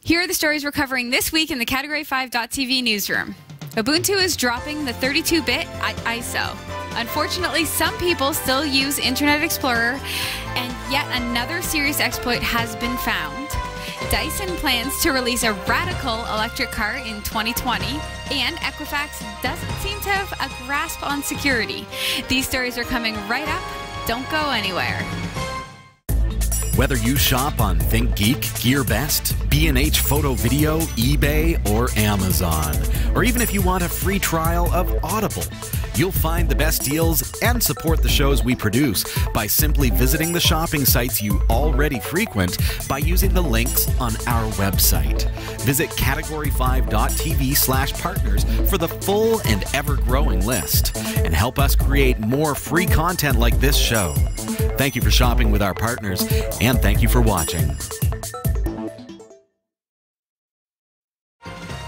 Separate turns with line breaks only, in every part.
Here are the stories we're covering this week in the Category 5.tv newsroom. Ubuntu is dropping the 32-bit ISO. Unfortunately, some people still use Internet Explorer, and yet another serious exploit has been found. Dyson plans to release a radical electric car in 2020, and Equifax doesn't seem to have a grasp on security. These stories are coming right up. Don't go anywhere.
Whether you shop on ThinkGeek, GearBest, B&H Photo Video, eBay, or Amazon, or even if you want a free trial of Audible, you'll find the best deals and support the shows we produce by simply visiting the shopping sites you already frequent by using the links on our website. Visit category5.tv/partners for the full and ever-growing list and help us create more free content like this show. Thank you for shopping with our partners, and thank you for watching.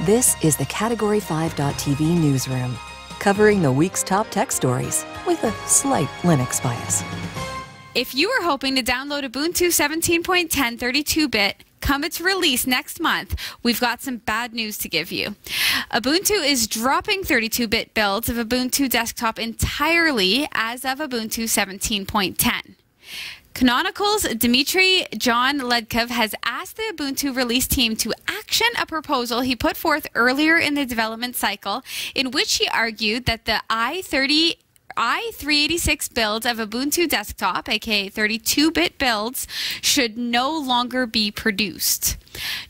This is the Category 5.tv newsroom, covering the week's top tech stories with a slight Linux bias.
If you are hoping to download Ubuntu 17.10 32-bit, come its release next month, we've got some bad news to give you. Ubuntu is dropping 32-bit builds of Ubuntu desktop entirely as of Ubuntu 17.10. Canonical's Dmitry John Ledkov has asked the Ubuntu release team to action a proposal he put forth earlier in the development cycle, in which he argued that the i386 builds of Ubuntu desktop, aka 32-bit builds, should no longer be produced.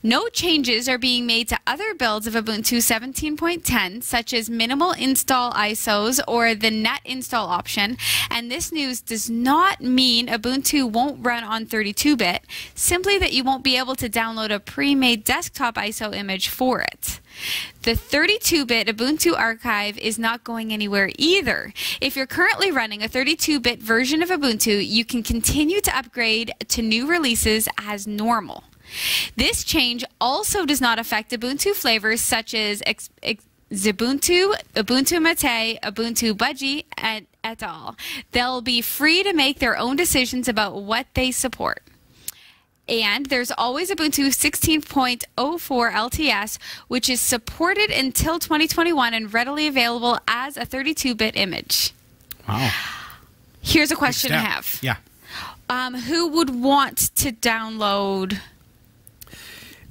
No changes are being made to other builds of Ubuntu 17.10, such as minimal install ISOs or the net install option, and this news does not mean Ubuntu won't run on 32-bit, simply that you won't be able to download a pre-made desktop ISO image for it. The 32-bit Ubuntu archive is not going anywhere either. If you're currently running a 32-bit version of Ubuntu, you can continue to upgrade to new releases as normal. This change also does not affect Ubuntu flavors such as Xubuntu, Ubuntu Mate, Ubuntu Budgie, et al. They'll be free to make their own decisions about what they support. And there's always Ubuntu 16.04 LTS, which is supported until 2021 and readily available as a 32-bit image.
Wow.
Here's a question I have.
Yeah.
Who would want to download...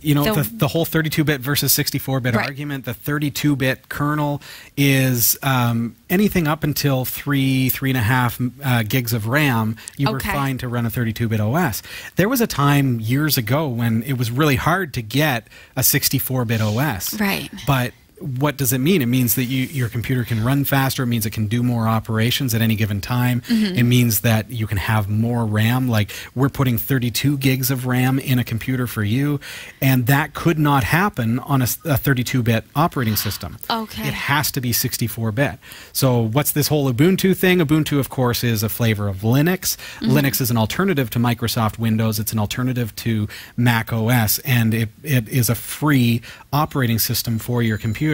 You know, the whole 32-bit versus 64-bit argument, the 32-bit kernel is anything up until 3.5 gigs of RAM, you were fine to run a 32-bit OS. There was a time years ago when it was really hard to get a 64-bit OS.
Right.
But what does it mean? It means that your computer can run faster. It means it can do more operations at any given time. Mm-hmm. It means that you can have more RAM. Like, we're putting 32 gigs of RAM in a computer for you, and that could not happen on a 32-bit operating system.
Okay.
It has to be 64-bit. So what's this whole Ubuntu thing? Ubuntu, of course, is a flavor of Linux. Mm-hmm. Linux is an alternative to Microsoft Windows. It's an alternative to Mac OS, and it is a free operating system for your computer.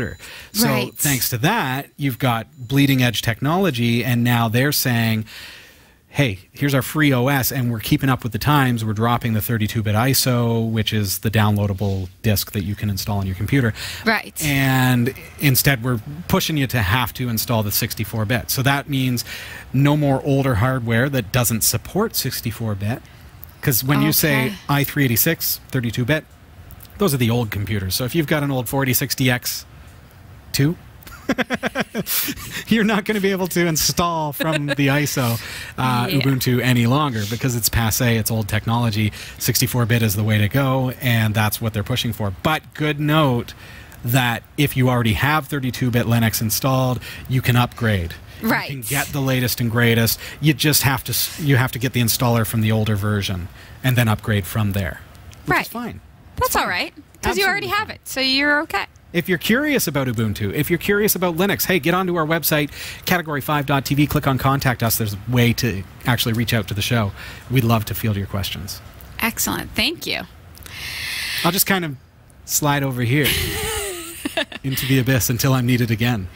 So thanks to that, you've got bleeding edge technology, and now they're saying, hey, here's our free OS, and we're keeping up with the times. We're dropping the 32-bit ISO, which is the downloadable disk that you can install on your computer.
Right.
And instead, we're pushing you to have to install the 64-bit. So that means no more older hardware that doesn't support 64-bit. Because when you say i386, 32-bit, those are the old computers. So if you've got an old 4060X, you're not going to be able to install from the ISO Ubuntu any longer because it's passé, it's old technology. 64-bit is the way to go, and that's what they're pushing for. But good note that if you already have 32-bit Linux installed, you can upgrade.
Right.
You can get the latest and greatest. You just have to get the installer from the older version and then upgrade from there. Which is fine.
That's all right, because you already have it, so you're okay.
If you're curious about Ubuntu, if you're curious about Linux, hey, get onto our website, category5.tv, click on Contact Us. There's a way to actually reach out to the show. We'd love to field your questions.
Excellent. Thank you.
I'll just kind of slide over here into the abyss until I'm needed again.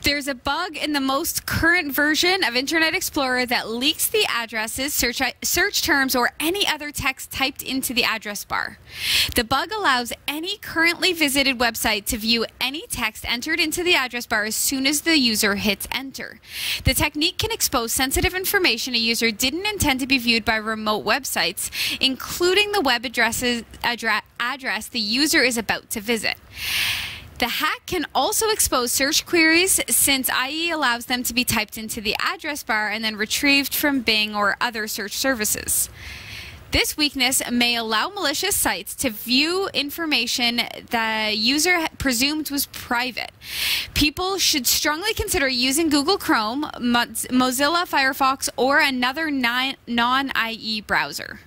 There's a bug in the most current version of Internet Explorer that leaks the addresses, search terms, or any other text typed into the address bar. The bug allows any currently visited website to view any text entered into the address bar as soon as the user hits enter. The technique can expose sensitive information a user didn't intend to be viewed by remote websites, including the web address the user is about to visit. The hack can also expose search queries since IE allows them to be typed into the address bar and then retrieved from Bing or other search services. This weakness may allow malicious sites to view information the user presumed was private. People should strongly consider using Google Chrome, Mozilla Firefox, or another non-IE browser.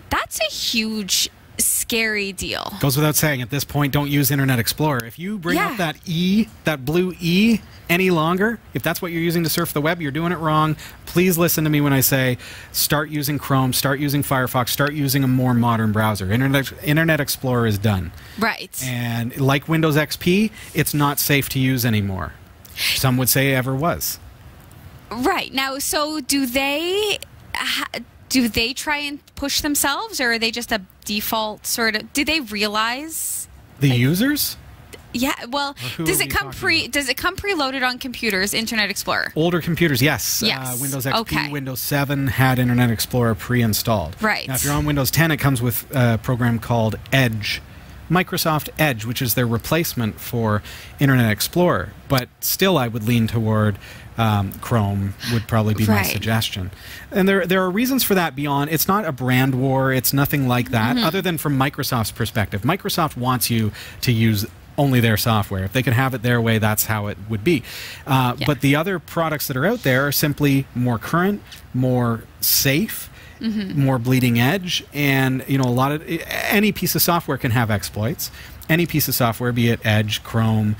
That's a huge scary deal.
Goes without saying, at this point, don't use Internet Explorer. If you bring up that E, that blue E, any longer, if that's what you're using to surf the web, you're doing it wrong. Please listen to me when I say start using Chrome, start using Firefox, start using a more modern browser. Internet Explorer is done.
Right.
And like Windows XP, it's not safe to use anymore. Some would say it ever was.
Right. Now, so do they try and push themselves, or are they just a default sort of? Do they realize
the users?
Yeah. Well, does it come preloaded on computers? Internet Explorer.
Older computers, yes.
Yes.
Windows XP,
Okay.
Windows 7 had Internet Explorer pre-installed.
Right.
Now, if you're on Windows 10, it comes with a program called Edge. Microsoft Edge, which is their replacement for Internet Explorer. But still, I would lean toward Chrome would probably be my suggestion. And there are reasons for that beyond, it's not a brand war, it's nothing like that, other than from Microsoft's perspective. Microsoft wants you to use only their software. If they can have it their way, that's how it would be. But the other products that are out there are simply more current, more safe, more bleeding edge, and a lot of any piece of software can have exploits. Any piece of software, be it Edge, Chrome,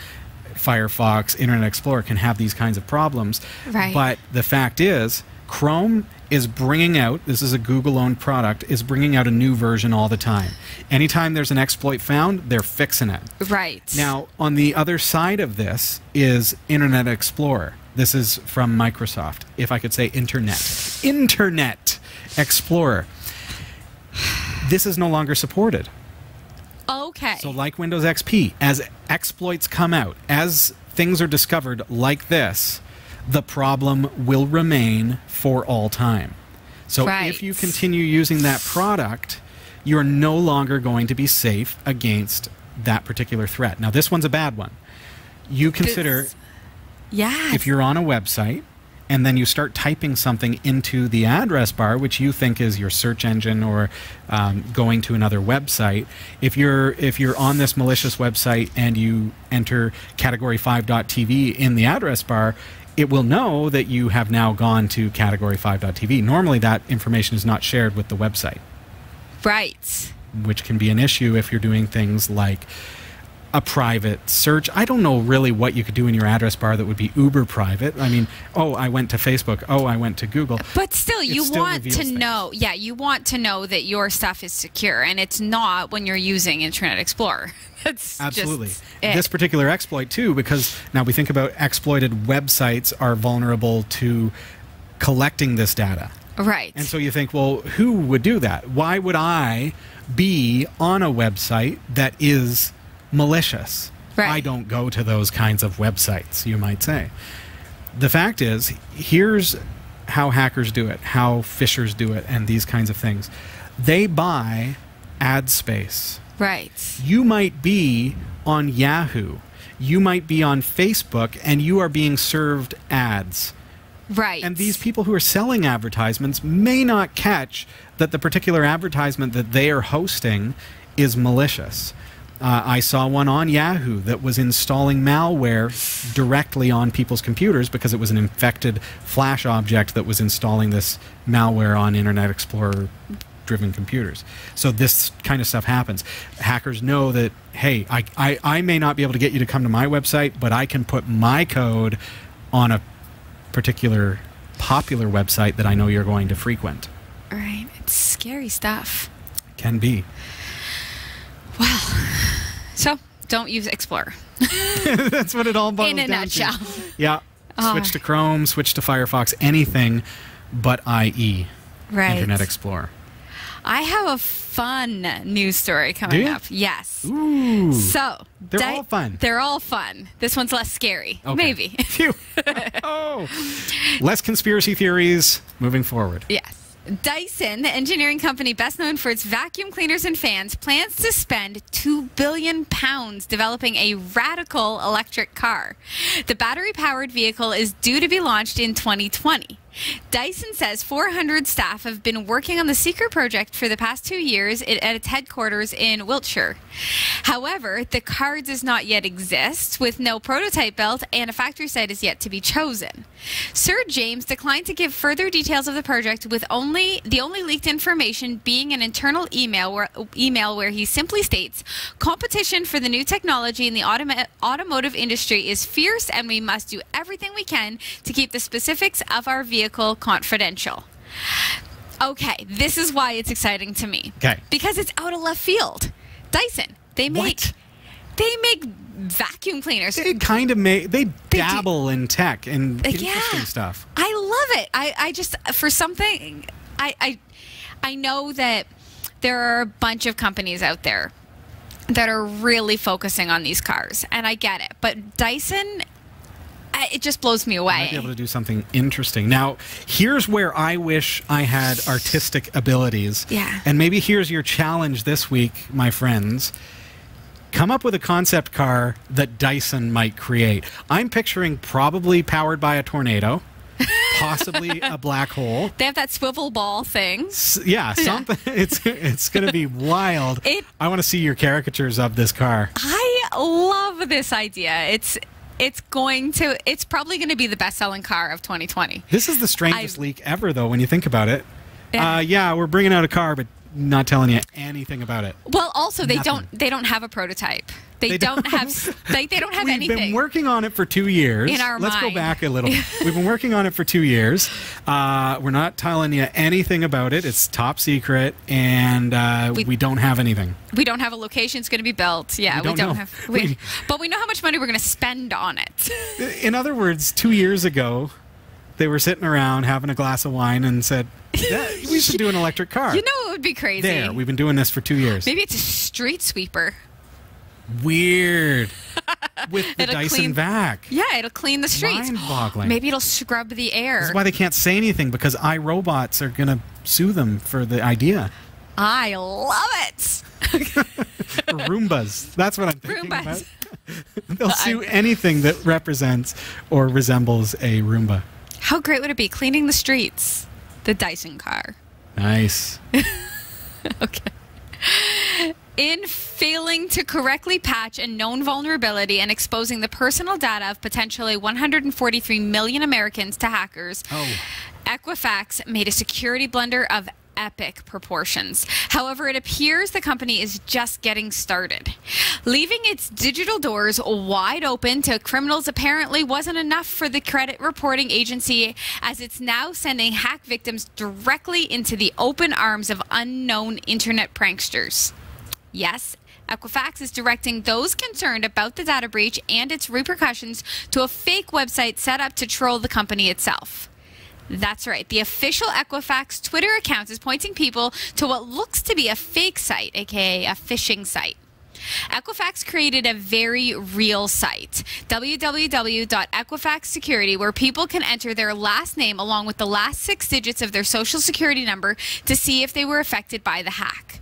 Firefox, Internet Explorer, can have these kinds of problems.
Right.
But the fact is, Chrome is bringing out, this is a Google-owned product, is bringing out a new version all the time. Anytime there's an exploit found, they're fixing it.
Right.
Now, on the other side of this is Internet Explorer. This is from Microsoft. If I could say Internet Explorer. This is no longer supported.
Okay.
So like Windows XP, as exploits come out, as things are discovered like this, the problem will remain for all time. So if you continue using that product, you're no longer going to be safe against that particular threat. Now, this one's a bad one. You consider, if you're on a website, and then you start typing something into the address bar, which you think is your search engine or going to another website. If you're on this malicious website and you enter category5.tv in the address bar, it will know that you have now gone to category5.tv. Normally, that information is not shared with the website.
Right.
Which can be an issue if you're doing things like a private search. I don't know really what you could do in your address bar that would be uber private. I mean, oh, I went to Facebook. Oh, I went to Google.
But still, you want to know. Yeah, you want to know that your stuff is secure, and it's not when you're using Internet Explorer. That's
absolutely
just
this particular exploit too, because now we think about exploited websites are vulnerable to collecting this data.
Right.
And so you think, well, who would do that? Why would I be on a website that is malicious?
Right.
I don't go to those kinds of websites, you might say. The fact is, here's how hackers do it, how phishers do it, and these kinds of things. They buy ad space.
Right.
You might be on Yahoo. You might be on Facebook, and you are being served ads.
Right.
And these people who are selling advertisements may not catch that the particular advertisement that they are hosting is malicious. I saw one on Yahoo that was installing malware directly on people's computers because it was an infected Flash object that was installing this malware on Internet Explorer-driven computers. So this kind of stuff happens. Hackers know that, hey, I may not be able to get you to come to my website, but I can put my code on a particular popular website that I know you're going to frequent.
Right. It's scary stuff.
Can be.
Well, so Don't use Explorer.
That's what it all boils
In a
down
nutshell.
to. Yeah. Switch to Chrome, switch to Firefox, anything but IE.
Right.
Internet Explorer.
I have a fun news story coming up. Yes.
Ooh.
So
They're all fun.
They're all fun. This one's less scary.
Okay.
Maybe.
Phew. Oh. Less conspiracy theories moving forward.
Yes. Dyson, the engineering company best known for its vacuum cleaners and fans, plans to spend £2 billion developing a radical electric car. The battery-powered vehicle is due to be launched in 2020. Dyson says 400 staff have been working on the secret project for the past 2 years at its headquarters in Wiltshire. However, the car does not yet exist, with no prototype built, and a factory site is yet to be chosen. Sir James declined to give further details of the project, with the only leaked information being an internal email where he simply states, "Competition for the new technology in the automotive industry is fierce, and we must do everything we can to keep the specifics of our vehicle confidential." Okay, this is why it's exciting to me.
Okay.
Because it's out of left field. Dyson, they make vacuum cleaners.
They kind of dabble in tech and interesting stuff.
I love it. I just, for something, I know that there are a bunch of companies out there that are really focusing on these cars, and I get it. But Dyson, it just blows me away.
Might be able to do something interesting. Now, here's where I wish I had artistic abilities.
Yeah.
And maybe here's your challenge this week, my friends. Come up with a concept car that Dyson might create. I'm picturing probably powered by a tornado, possibly a black hole.
They have that swivel ball thing.
Something. It's going to be wild. I want to see your caricatures of this car.
I love this idea. It's probably going to be the best-selling car of 2020.
This is the strangest leak ever, though, when you think about it. We're bringing out a car, but not telling you anything about it.
Well, also they don't have a prototype. They don't have anything.
We've been working on it for 2 years.
In our
Let's
mind.
go back a little. We've been working on it for 2 years. We're not telling you anything about it. It's top secret, and we don't have anything.
We don't have a location it's going to be built. Yeah, we don't have. But we know how much money we're going to spend on it.
In other words, 2 years ago, they were sitting around having a glass of wine and said, we should do an electric car.
You know, it would be crazy.
We've been doing this for 2 years.
Maybe it's a street sweeper.
Weird. With the Dyson vac.
Yeah, it'll clean the streets.
Mind-boggling.
Maybe it'll scrub the air.
This is why they can't say anything, because iRobots are going to sue them for the idea.
I love it.
Roombas. That's what I'm thinking about. They'll sue anything that represents or resembles a Roomba.
How great would it be cleaning the streets? The Dyson car.
Nice.
Okay. In failing to correctly patch a known vulnerability and exposing the personal data of potentially 143 million Americans to hackers, Equifax made a security blunder of epic proportions. However, it appears the company is just getting started. Leaving its digital doors wide open to criminals apparently wasn't enough for the credit reporting agency, as it's now sending hack victims directly into the open arms of unknown internet pranksters. Yes, Equifax is directing those concerned about the data breach and its repercussions to a fake website set up to troll the company itself. That's right. The official Equifax Twitter account is pointing people to what looks to be a fake site, aka a phishing site. Equifax created a very real site, www.equifaxsecurity, where people can enter their last name along with the last 6 digits of their social security number to see if they were affected by the hack.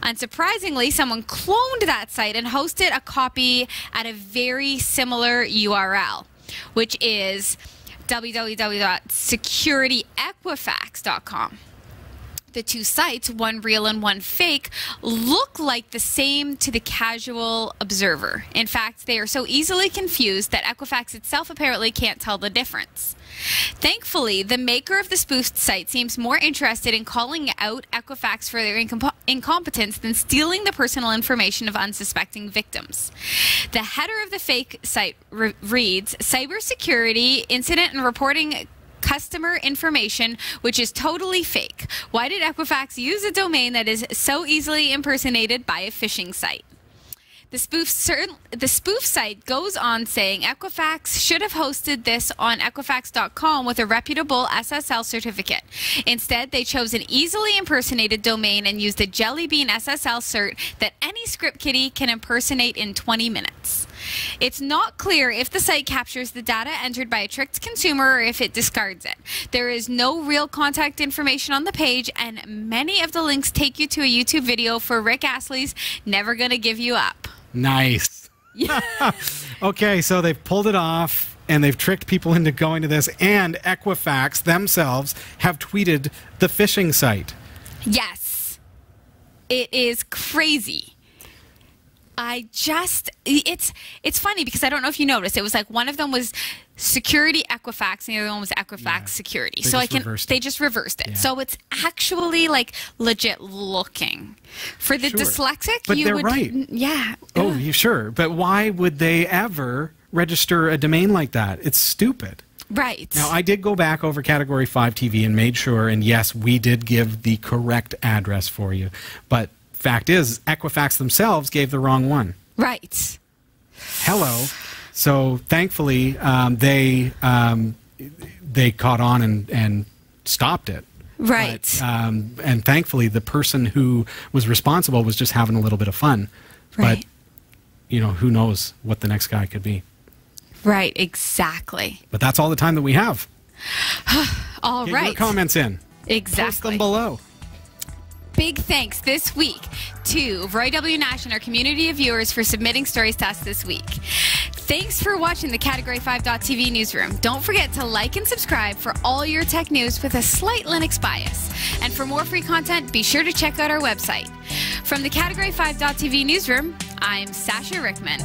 Unsurprisingly, someone cloned that site and hosted a copy at a very similar URL, which is www.securityequifax.com. The two sites, one real and one fake, look like the same to the casual observer. In fact, they are so easily confused that Equifax itself apparently can't tell the difference. Thankfully, the maker of the spoofed site seems more interested in calling out Equifax for their incompetence than stealing the personal information of unsuspecting victims. The header of the fake site reads, "Cybersecurity incident and reporting customer information, which is totally fake. Why did Equifax use a domain that is so easily impersonated by a phishing site?" The spoof site goes on saying Equifax should have hosted this on Equifax.com with a reputable SSL certificate. Instead, they chose an easily impersonated domain and used a Jelly Bean SSL cert that any script kiddie can impersonate in 20 minutes. It's not clear if the site captures the data entered by a tricked consumer or if it discards it. There is no real contact information on the page, and many of the links take you to a YouTube video for Rick Astley's Never Gonna Give You Up.
Nice. Okay, so they've pulled it off and they've tricked people into going to this, and Equifax themselves have tweeted the phishing site.
Yes. It is crazy. It's funny because I don't know if you noticed, it was like one of them was Security Equifax and the other one was Equifax Security. They just reversed it.
Yeah.
So it's actually like legit looking. For the dyslexic,
but they're right.
Yeah.
Oh, sure. But why would they ever register a domain like that? It's stupid.
Right.
Now, I did go back over Category 5 TV and made sure, and yes, we did give the correct address for you. But fact is, Equifax themselves gave the wrong one.
Right.
Hello. So thankfully, they caught on and stopped it.
Right.
But, and thankfully, the person who was responsible was just having a little bit of fun.
Right.
But, who knows what the next guy could be.
Right, exactly.
But that's all the time that we have.
All
Get
right.
your comments in.
Exactly.
Post them below.
Big thanks this week to Roy W. Nash and our community of viewers for submitting stories to us this week. Thanks for watching the Category 5.tv newsroom. Don't forget to like and subscribe for all your tech news with a slight Linux bias. And for more free content, be sure to check out our website. From the Category 5.tv newsroom, I'm Sasha Rickman.